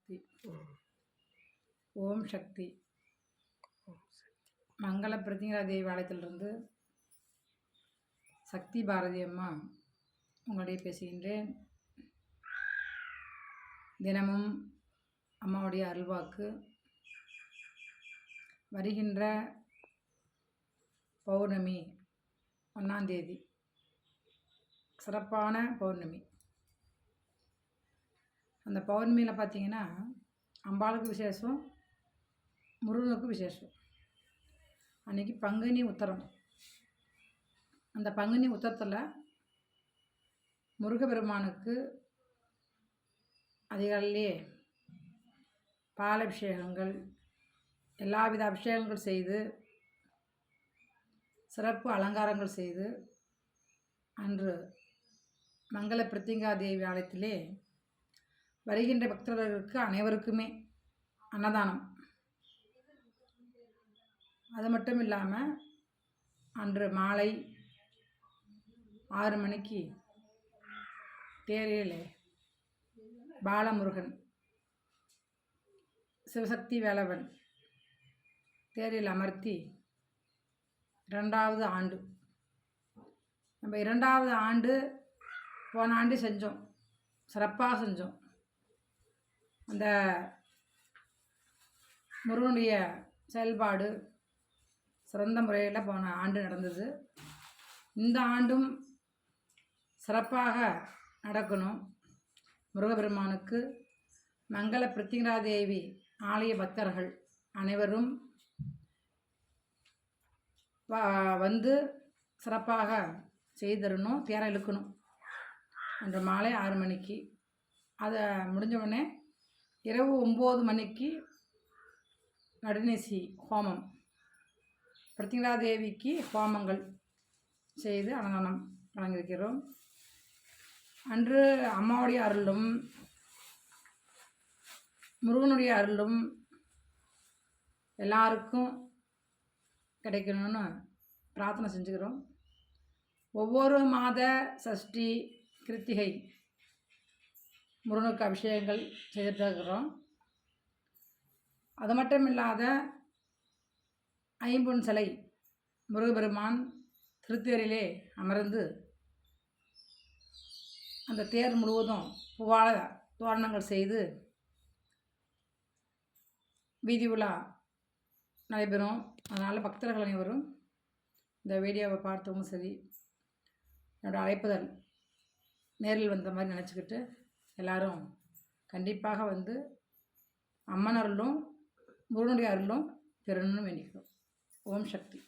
சக்தி. ஓம் சக்தி. மங்கள பிரதிங்கா தேவி ஆலயத்திலிருந்து சக்தி பாரதி அம்மா உங்களிடையே பேசுகின்றேன். தினமும் அம்மாவுடைய அருள்வாக்கு. வருகின்ற பௌர்ணமி 1ஆம் தேதி சிறப்பான பௌர்ணமி. அந்த பௌர்ணமியில் பார்த்தீங்கன்னா அம்பாளுக்கு விசேஷம், முருகனுக்கு விசேஷம். அன்றைக்கி பங்குனி உத்தரம். அந்த பங்குனி உத்தரத்தில் முருகப்பெருமானுக்கு அதிகாலையிலே பாலபிஷேகங்கள், எல்லாவித அபிஷேகங்கள் செய்து சிறப்பு அலங்காரங்கள் செய்து அன்று மங்கள பிரத்திங்கா தேவி ஆலயத்திலே வருகின்ற பக்தர்களுக்கு அனைவருக்குமே அன்னதானம். அது மட்டும் இல்லாமல் அன்று மாலை 6 மணிக்கு தேரிலே பாலமுருகன், சிவசக்தி வேலவன் தேரில் அமர்த்தி 2வது ஆண்டு, நம்ம 2வது ஆண்டு போன ஆண்டு செஞ்சோம், சிறப்பாக செஞ்சோம். அந்த முருகனுடைய செயல்பாடு சிறந்த முறையில் போன ஆண்டு நடந்தது. இந்த ஆண்டும் சிறப்பாக நடக்கணும். முருகப்பெருமானுக்கு மங்கள பிரத்திங்கா தேவி ஆலய பக்தர்கள் அனைவரும் வந்து சிறப்பாக செய்தரணும், தேர இழுக்கணும். அன்று மாலை 6 மணிக்கு, அதை முடிஞ்சவுடனே இரவு 9 மணிக்கு நடுநீசி ஹோமம், பிரத்திங்கா தேவிக்கு ஹோமங்கள் செய்து அன்னதானம் வழங்கியிருக்கிறோம். அன்று அம்மாவுடைய அருளும் முருகனுடைய அருளும் எல்லாருக்கும் கிடைக்கணும்னு பிரார்த்தனை செஞ்சுக்கிறோம். ஒவ்வொரு மாத சஷ்டி கிருத்திகை முருகனுக்கு அபிஷேகங்கள் செய்துட்டு இருக்கிறோம். அது மட்டும் இல்லாத ஐம்பொன் சிலை முருகப்பெருமான் திருத்தேரிலே அமர்ந்து அந்த தேர் முழுவதும் பூவால தோரணங்கள் செய்து வீதி உலா நடைபெறும். அதனால் பக்தர்கள் அனைவரும் இந்த வீடியோவை பார்த்தவங்க சரி, என்னோடய அழைப்புதல் நேரில் வந்த மாதிரி நினச்சிக்கிட்டு எல்லோரும் கண்டிப்பாக வந்து அம்மன் அருளும் முருகனுடைய அருளும் பெறணும்னு வேண்டிக்கிறோம். ஓம் சக்தி.